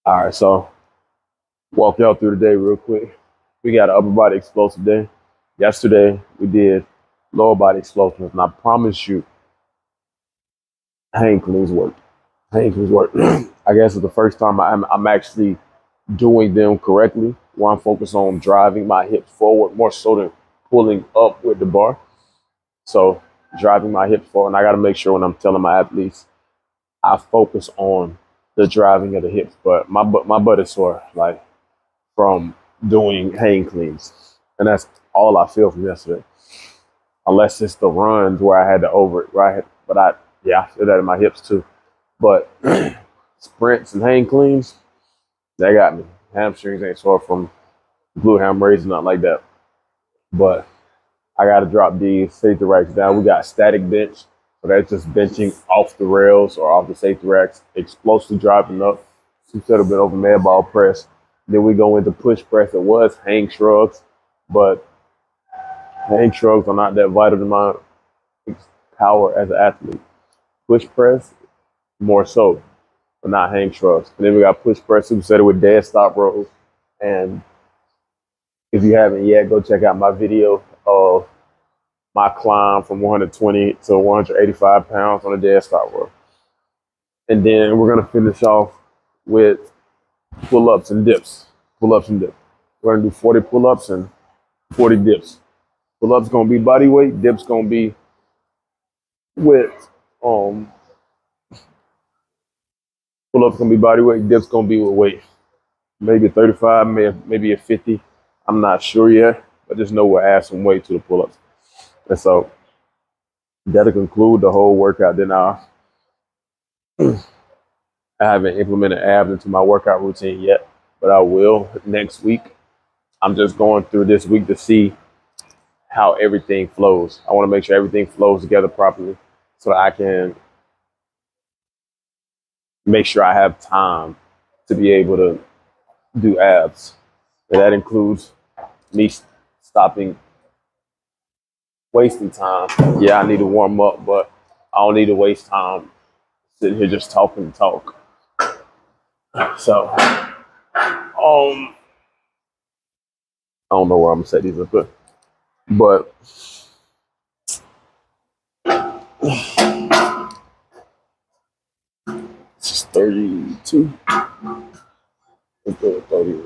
All right, so walk y'all through the day real quick. We got an upper body explosive day. Yesterday we did lower body explosive, and I promise you, hang cleans work. Hang cleans work. I guess it's the first time I'm actually doing them correctly, where I'm focused on driving my hips forward more so than pulling up with the bar. So driving my hips forward, and I got to make sure when I'm telling my athletes, I focus on the driving of the hips. But my butt is sore, like from doing hang cleans, and that's all I feel from yesterday. Unless it's the runs where I had to over it, where I had, but I yeah, I feel that in my hips too. But sprints and hang cleans, that got me. Hamstrings ain't sore from glute ham raising, nothing like that. But I got to drop these safety racks down. We got static bench, so that's just benching off the rails or off the safety racks, explosively driving up. Instead of been over med ball press. Then we go into push press. It was hang shrugs, but hang shrugs are not that vital to my power as an athlete. Push press, more so, but not hang shrugs. And then we got push press supersetted with dead stop rows. And if you haven't yet, go check out my video of my climb from 120 to 185 pounds on a dead stop row. And then we're gonna finish off with pull-ups and dips. Pull-ups and dips. We're gonna do 40 pull-ups and 40 dips. Pull-ups gonna be body weight. Dips gonna be with pull-ups gonna be body weight. Dips gonna be with weight. Maybe 35, maybe a 50. I'm not sure yet, but just know we'll add some weight to the pull-ups. And so that'll conclude the whole workout. Then I haven't implemented abs into my workout routine yet, but I will next week. I'm just going through this week to see how everything flows. I want to make sure everything flows together properly so that I can make sure I have time to be able to do abs. And that includes me stopping wasting time. Yeah, I need to warm up, but I don't need to waste time sitting here just talking to talk. So, I don't know where I'm gonna set these up, but this is 32. Let's go with 30.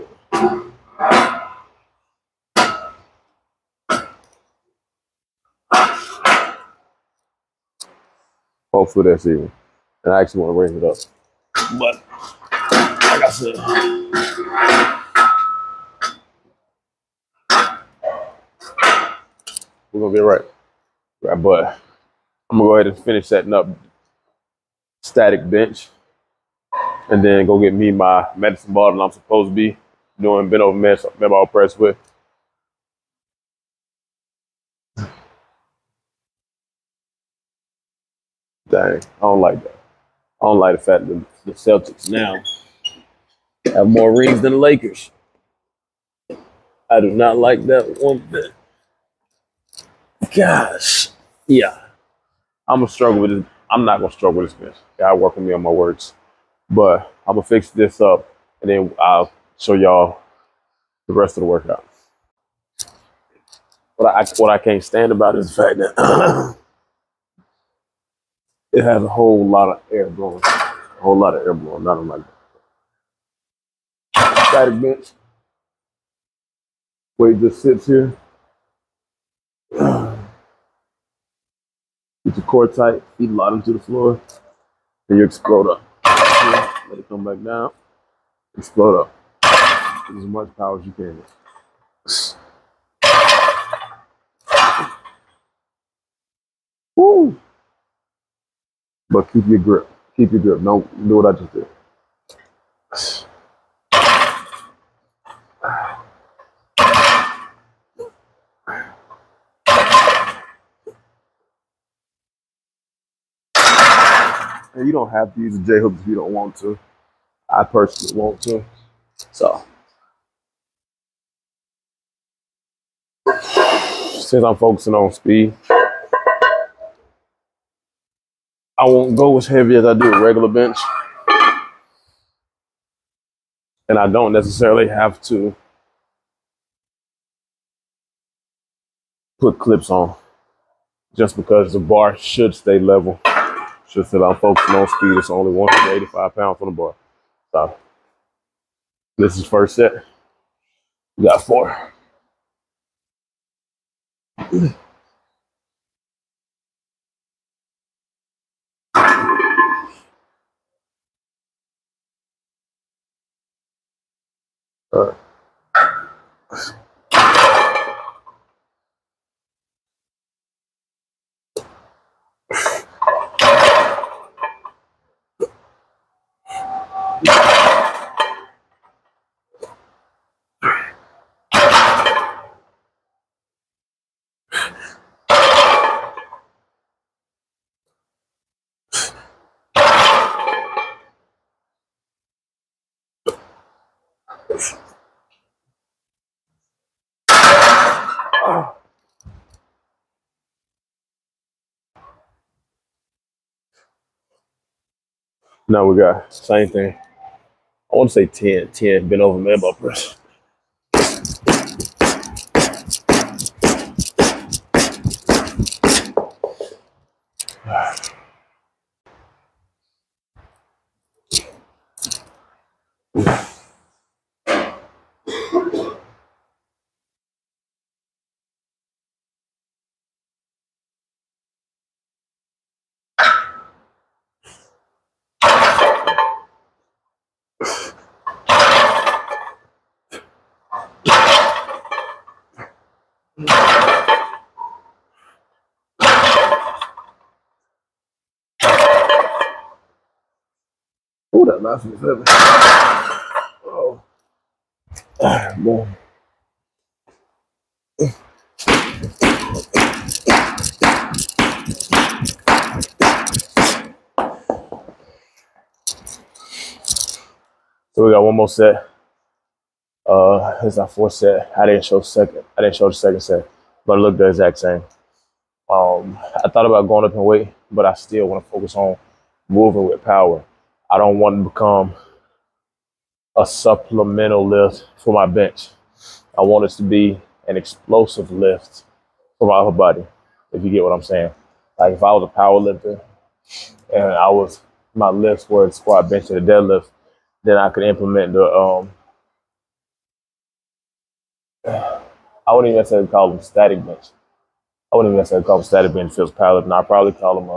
Hopefully that's even. And I actually want to raise it up. But like I said, we're gonna be right. Right, but I'm gonna go ahead and finish setting up static bench and then go get me my medicine ball that I'm supposed to be doing bent over med ball press with. Dang, I don't like that. I don't like the fact that the Celtics now have more rings than the Lakers. I do not like that one bit. Gosh. Yeah. I'm gonna struggle with this. I'm not gonna struggle with this bench. Gotta work on me on my words. But I'm gonna fix this up and then I'll show y'all the rest of the workout. What I can't stand about is the fact that it has a whole lot of air blowing. A whole lot of air blowing. Nothing like that. Static bench. Weight just sits here. Get your core tight, feet locked into the floor, and you explode up. Let it come back down, explode up. Get as much power as you can. Woo! But keep your grip. Keep your grip. Don't do what I just did. And you don't have to use a J hook if you don't want to. I personally want to. So, since I'm focusing on speed, I won't go as heavy as I do a regular bench. And I don't necessarily have to put clips on just because the bar should stay level. Should say I'm focusing on speed. It's only 185 pounds on the bar. So this is first set. We got 4. All right. Now we got same thing. I want to say 10. 10 bent over man bar press. Oh, that knife is heavy. Oh, boy. So we got one more set. This is our 4th set. I didn't show the second set, but it looked the exact same. I thought about going up in weight, but I still want to focus on moving with power. I don't want to become a supplemental lift for my bench. I want it to be an explosive lift for my upper body, if you get what I'm saying. Like if I was a power lifter and my lifts were the squat, bench, and the deadlift, then I could implement I wouldn't even necessarily call them static bench. I wouldn't even necessarily call them static bench feels power lifting. I'd probably call them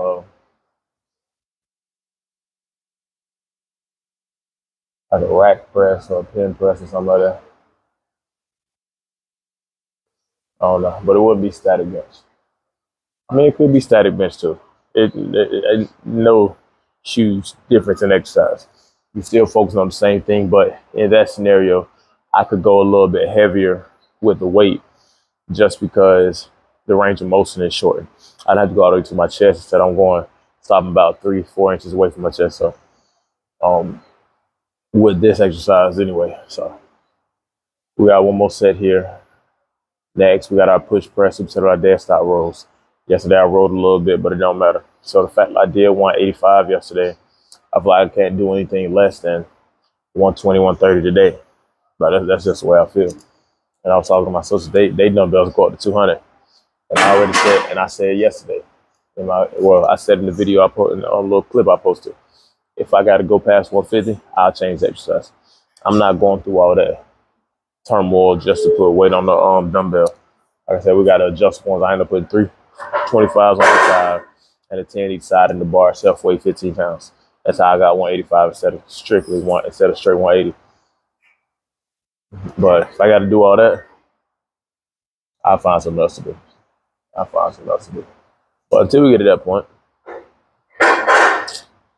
like a rack press or a pin press or something like that. I don't know, but it wouldn't be static bench. I mean, it could be static bench too. No huge difference in exercise. You're still focusing on the same thing, but in that scenario, I could go a little bit heavier with the weight just because the range of motion is shortened. I'd have to go all the way to my chest instead. I'm going stopping about 3-4 inches away from my chest. So, with this exercise anyway. So we got one more set here. Next, we got our push press instead of our dead stop rolls. Yesterday I rolled a little bit, but it don't matter. So the fact that I did 185 yesterday, I feel like I can't do anything less than 120, 130 today. But that's just the way I feel. And I was talking to my sisters, they dumbbells go up to 200. And I said yesterday, I said in the video I put in a little clip I posted, if I got to go past 150, I'll change the exercise. I'm not going through all that turmoil just to put weight on the dumbbell. Like I said, we got to adjust ones. I end up putting 3 25s on the side and a 10 each side in the bar, self weight 15 pounds. That's how I got 185 instead of straight 180. But if I got to do all that, I'll find something else to do. But until we get to that point,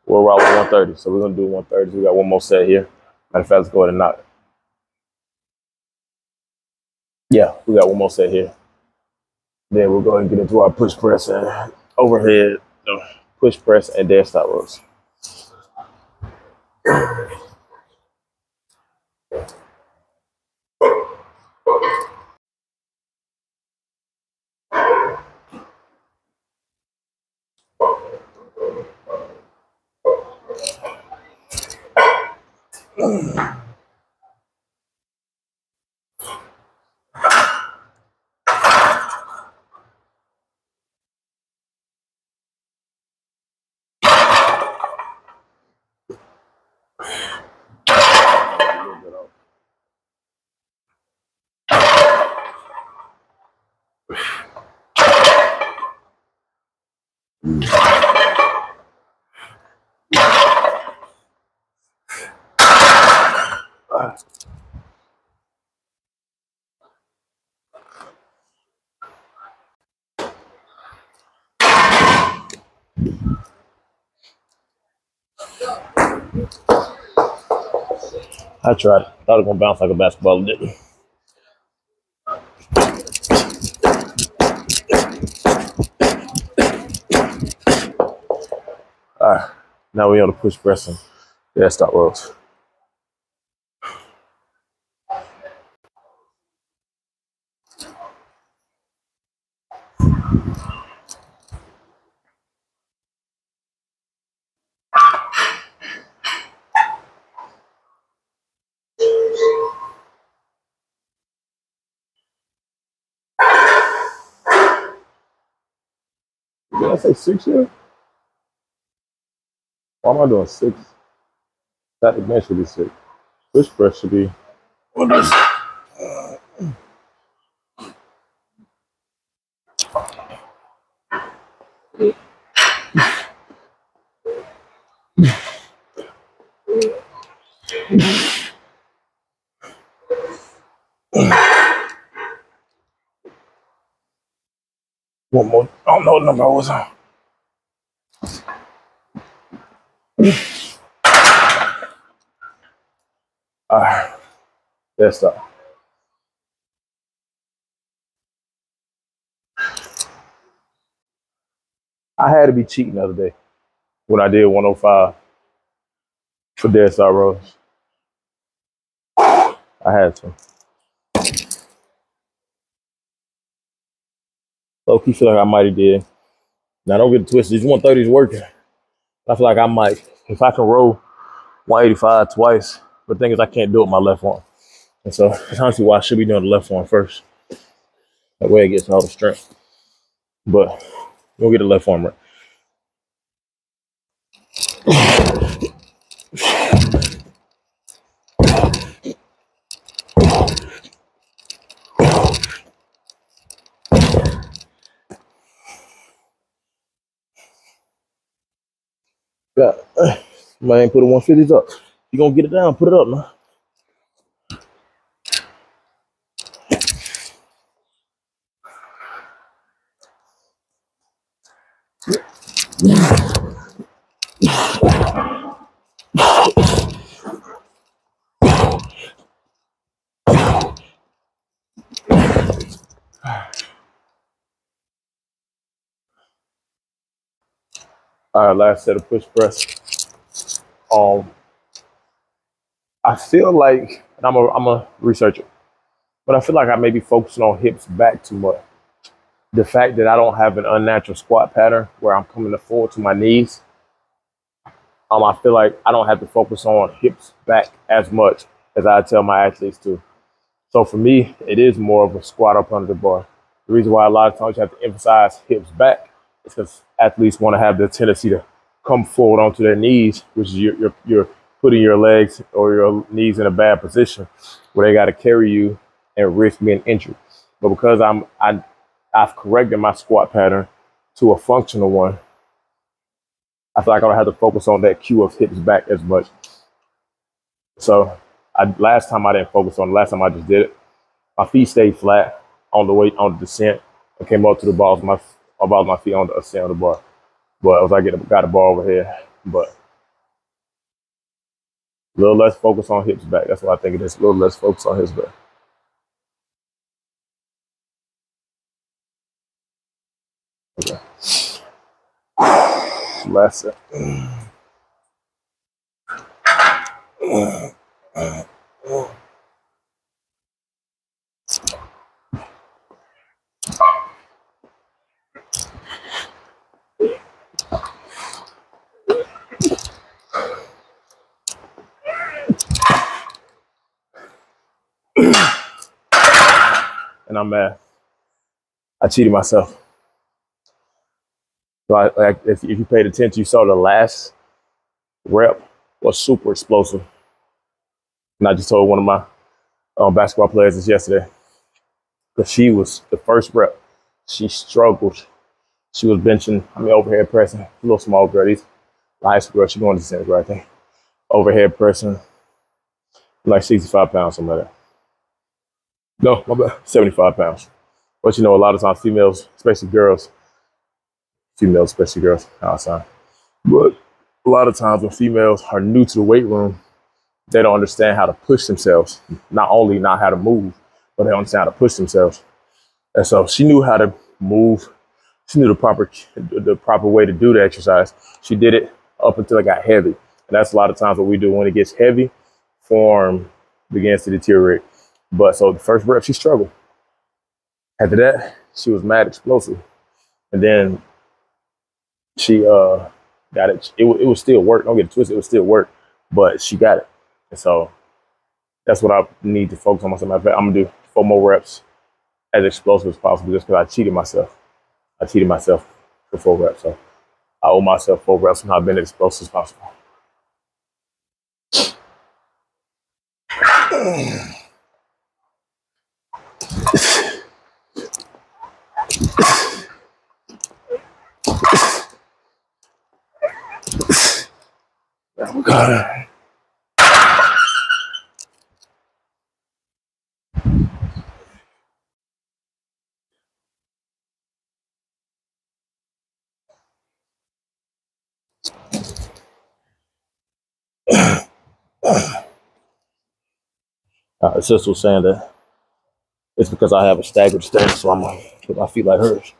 we're around 130. So we're going to do 130. So we got one more set here. Matter of fact, let's go ahead and knock it. Yeah, we got one more set here. Then we'll go ahead and get into our push press and overhead, push press and dead stop rows. I tried it. Thought it was gonna bounce like a basketball. It didn't. All right. Now we on the push pressing. Yeah, stop rolls. Did I say 6 here? Why am I doing 6? That again should be 6. Push press should be. What is it? One more. I don't know what number I was on. All right. That's up. I had to be cheating the other day when I did 105 for Dead Star Rose. I had to. Low-key feel like I might have did. Now don't get it twisted. These 130s working. I feel like I might, if I can roll 185 twice. But the thing is, I can't do it with my left arm. And so that's honestly why I should be doing the left arm first. That way it gets all the strength. But we'll get the left arm right. Yeah. Man, put the 150s up. You gonna get it down, put it up, man. All right, last set of push press. I feel like, and I'm a researcher, but I feel like I may be focusing on hips back too much. The fact that I don't have an unnatural squat pattern where I'm coming forward to my knees, I feel like I don't have to focus on hips back as much as I tell my athletes to. So for me, it is more of a squat up under the bar. The reason why a lot of times you have to emphasize hips back is because athletes want to have the tendency to come forward onto their knees, which is you're putting your legs or your knees in a bad position where they got to carry you and risk being injured. But because I've corrected my squat pattern to a functional one, I feel like I don't have to focus on that cue of hips back as much. So last time I didn't focus on it. Last time I just did it, my feet stayed flat on the way on the descent. I came up to the balls, my feet on the ascent of the bar. But as I got the bar over here, but a little less focus on hips back. That's what I think it is. A little less focus on hips back. Okay. Last set. And I'm mad. I cheated myself. So if you paid attention, you saw the last rep was super explosive. And I just told one of my basketball players this yesterday, because she was the first rep. She struggled. She was benching, overhead pressing, a little small girl. These high school girl, she going to center, I think. Overhead pressing like 65 pounds, something like that. No, my bad, 75 pounds. But you know, a lot of times females, especially girls, outside. But a lot of times when females are new to the weight room, they don't understand how to push themselves. Not only not how to move, but they don't understand how to push themselves. And so she knew how to move. She knew the proper way to do the exercise. She did it up until it got heavy. And that's a lot of times what we do when it gets heavy, form begins to deteriorate. But so the first rep, she struggled. After that, she was mad explosive. And then she got it. It would still work. Don't get it twisted. It would still work, but she got it. And so that's what I need to focus on myself. I'm gonna do 4 more reps as explosive as possible, just because I cheated myself. I cheated myself for 4 reps. So I owe myself 4 reps and I've been as explosive as possible. Oh God. Sister was saying that it's because I have a staggered stance, so I'm gonna put my feet like hers.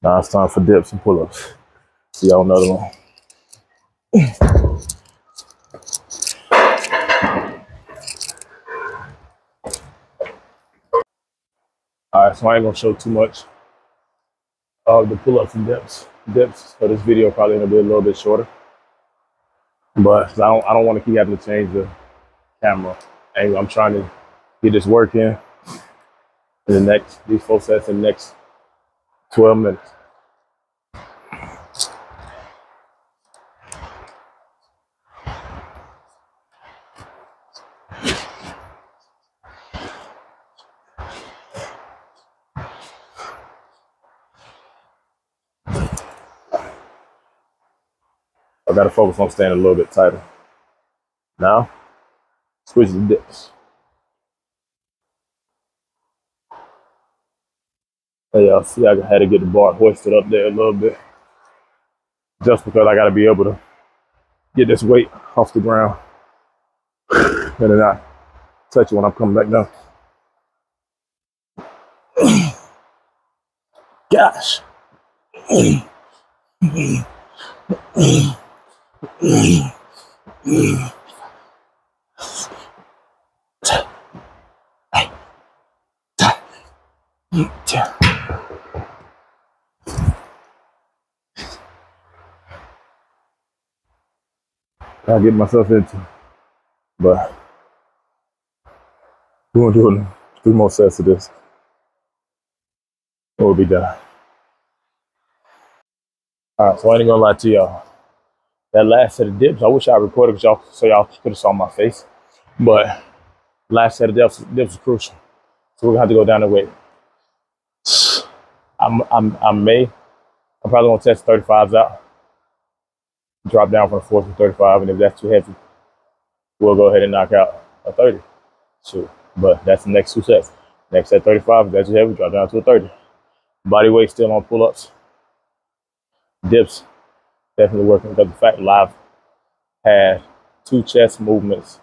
Now it's time for dips and pull-ups. See y'all another one. All right, so I ain't gonna show too much of the pull-ups and dips. So this video probably gonna be a little bit shorter, but I don't want to keep having to change the camera angle. I'm trying to get this work in these 4 sets in the next 12 minutes. I gotta focus on staying a little bit tighter. Now, switch the dips. Hey, y'all see I had to get the bar hoisted up there a little bit, just because I gotta be able to get this weight off the ground and then not touch it when I'm coming back down. Gosh. I get myself into, but we're gonna do 3 more sets of this. We'll be done. All right, so I ain't gonna lie to y'all. That last set of dips, I wish I recorded y'all so y'all could have saw my face. But last set of dips was crucial. So we're gonna have to go down the weight. I'm probably gonna test 35s out. Drop down from the 4 to 35, and if that's too heavy, we'll go ahead and knock out a 30. Sure. But that's the next 2 sets. Next set 35, if that's too heavy, drop down to a 30. Body weight still on pull-ups. Dips definitely working, because the fact that I've had 2 chest movements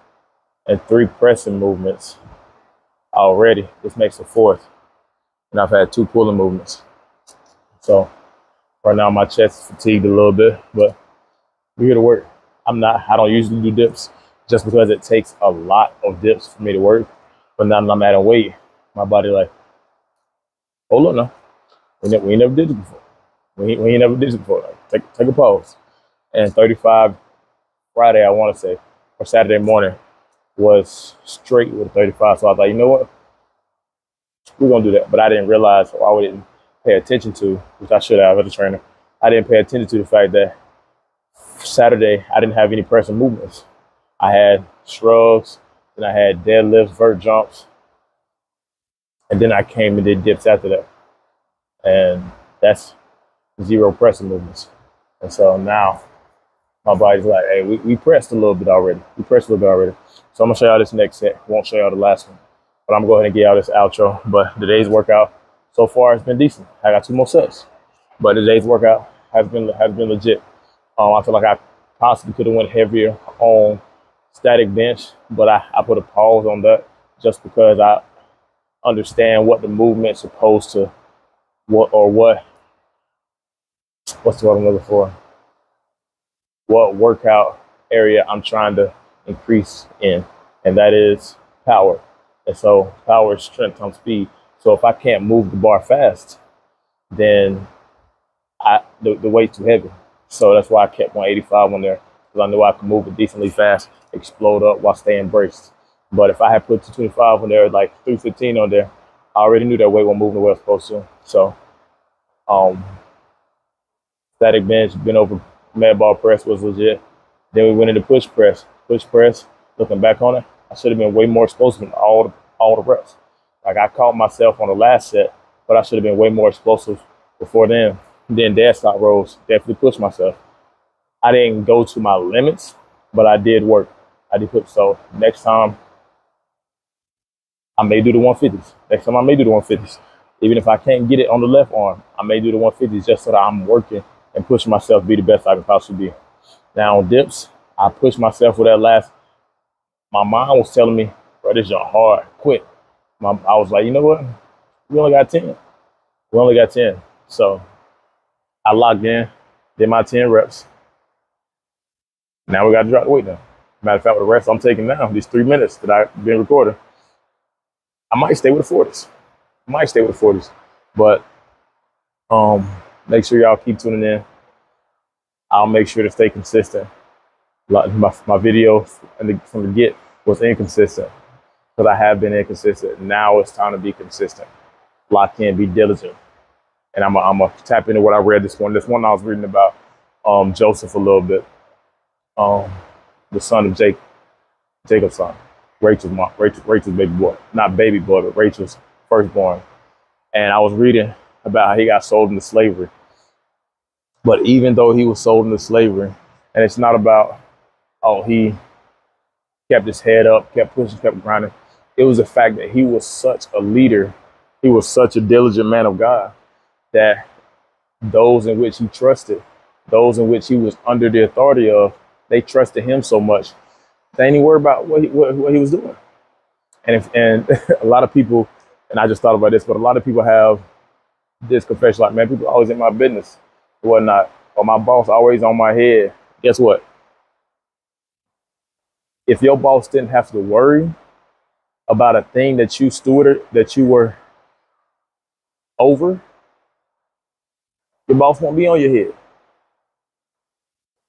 and 3 pressing movements already. This makes the 4th. And I've had 2 pulling movements. So Right now my chest is fatigued a little bit, but we're here to work. I don't usually do dips just because it takes a lot of dips for me to work. But now that I'm adding weight, my body like, hold on now. We ain't never did this before. We ain't never did this before. Like, take a pause. And 35 Friday, I want to say, or Saturday morning was straight with 35. So I was like, you know what? We're going to do that. But I didn't realize, or I didn't pay attention to, which I should have as a trainer. I didn't pay attention to the fact that Saturday, I didn't have any pressing movements. I had shrugs, then I had deadlifts, vert jumps, and then I came and did dips after that. And that's 0 pressing movements. And so now my body's like, hey, we pressed a little bit already. So I'm gonna show y'all this next set. Won't show y'all the last one. But I'm gonna go ahead and get y'all this outro. But today's workout so far has been decent. I got 2 more sets. But today's workout has been legit. I feel like I possibly could have went heavier on static bench, but I put a pause on that just because I understand what the movement's supposed to, what's the word I'm looking for? What workout area I'm trying to increase in, and that is power. And so power is strength times speed. So if I can't move the bar fast, then the weight's too heavy. So that's why I kept 185 on there, because I knew I could move it decently fast, explode up while staying braced. But if I had put 225 on there, like 315 on there, I already knew that weight wasn't moving the way it was supposed to. So static bench, bent over med ball press was legit. Then we went into push press. Push press, looking back on it, I should have been way more explosive in all the reps. Like I caught myself on the last set, but I should have been way more explosive before then. Then dead stop rows, definitely pushed myself. I didn't go to my limits, but I did work. I did put, so next time I may do the 150s. Next time I may do the 150s. Even if I can't get it on the left arm, I may do the 150s just so that I'm working and pushing myself to be the best I can possibly be. Now on dips, I pushed myself with that last. My mind was telling me, bro, this is hard, quit. I was like, you know what? We only got 10. We only got 10. So I locked in, did my 10 reps. Now we got to drop the weight down. Matter of fact, with the rest I'm taking now, these 3 minutes that I've been recording, I might stay with the 40s. But make sure y'all keep tuning in. I'll make sure to stay consistent. My video from the get was inconsistent because I have been inconsistent. Now it's time to be consistent. Lock in, be diligent. And I'm gonna tap into what I read this morning. This one I was reading about Joseph a little bit. The son of Jacob's son, Rachel's baby boy. Not baby boy, but Rachel's firstborn. And I was reading about how he got sold into slavery. But even though he was sold into slavery, and it's not about, he kept his head up, kept pushing, kept grinding. It was the fact that he was such a leader. He was such a diligent man of God that those in which he trusted, those in which he was under the authority of, they trusted him so much. They ain't even worried about what he was doing. And a lot of people, and I just thought about this, but a lot of people have this confession like, man, people are always in my business or whatnot, or my boss always on my head. Guess what? If your boss didn't have to worry about a thing that you stewarded, that you were over, your boss won't be on your head.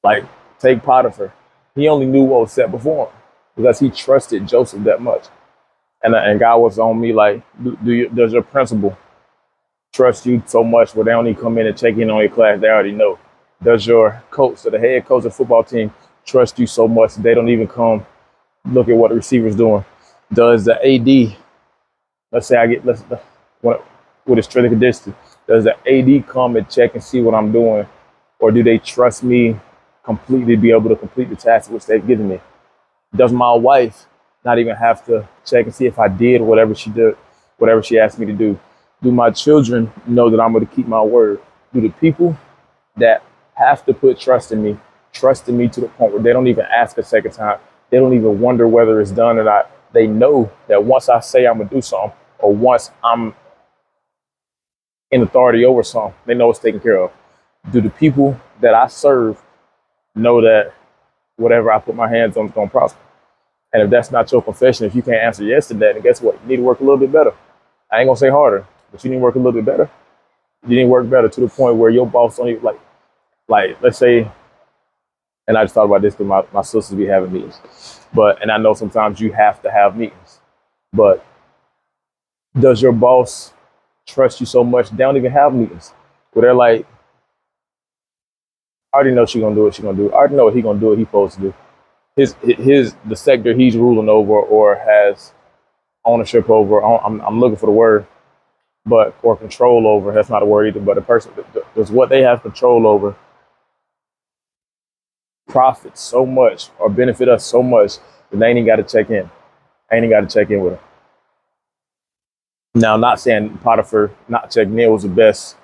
Like, take Potiphar. He only knew what was set before him because he trusted Joseph that much. And God was on me like, does your principal trust you so much where they only come in and check in on your class? They already know. Does your coach, or the head coach of the football team, trust you so much they don't even come look at what the receiver's doing? Does the AD, let's say with a strength and conditioning, does the AD come and check and see what I'm doing? Or do they trust me completely to be able to complete the task which they've given me? Does my wife not even have to check and see if I did whatever she asked me to do? Do my children know that I'm going to keep my word? Do the people that have to put trust in me to the point where they don't even ask a second time, they don't even wonder whether it's done or not? They know that once I say I'm going to do something, or once I'm in authority over something, they know it's taken care of. Do the people that I serve know that whatever I put my hands on is going to prosper? And if that's not your profession, if you can't answer yes to that, then guess what? You need to work a little bit better. I ain't going to say harder, but you need to work a little bit better. You need to work better to the point where your boss don't even, like let's say, and I just thought about this because my sisters be having meetings. And I know sometimes you have to have meetings. But does your boss trust you so much they don't even have meetings? Where they're like, I already know she's gonna do what she's gonna do. I already know what he's gonna do what he's supposed to do. The sector he's ruling over or has ownership over, I'm looking for the word, but or control over, that's not a word either, but the person does what they have control over profit so much or benefit us so much that they ain't got to check in. I ain't got to check in with them. Now, not saying Potiphar not checking in was the best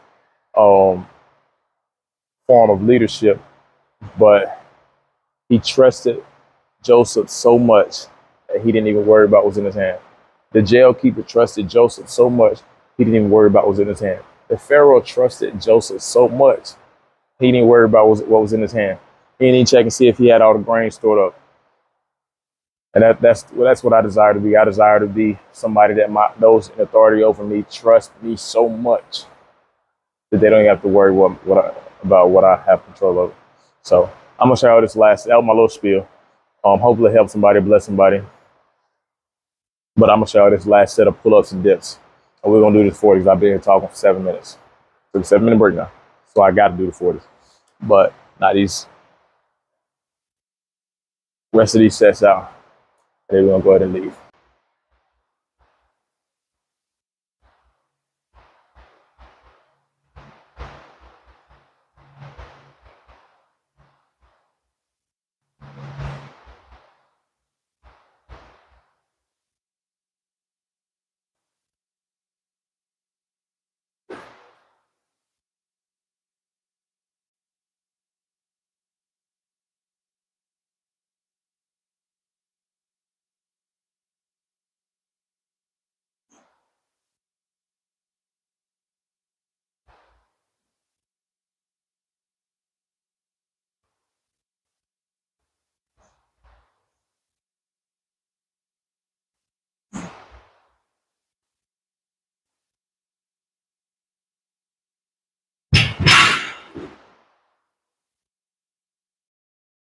form of leadership, but he trusted Joseph so much that he didn't even worry about what was in his hand. The jail keeper trusted Joseph so much he didn't even worry about what was in his hand. The Pharaoh trusted Joseph so much he didn't worry about what was in his hand. He didn't even check and see if he had all the grain stored up. And that's what I desire to be. I desire to be somebody that those in authority over me trust me so much that they don't even have to worry about what I have control over. So I'm gonna share all this that was my little spiel. Hopefully help somebody, bless somebody. But I'm gonna share all this last set of pull-ups and dips. And we're gonna do this 40s. I've been here talking for 7 minutes. Took a 7-minute break now. So I gotta do the 40s. But not these rest of these sets out. And then we're gonna go ahead and leave.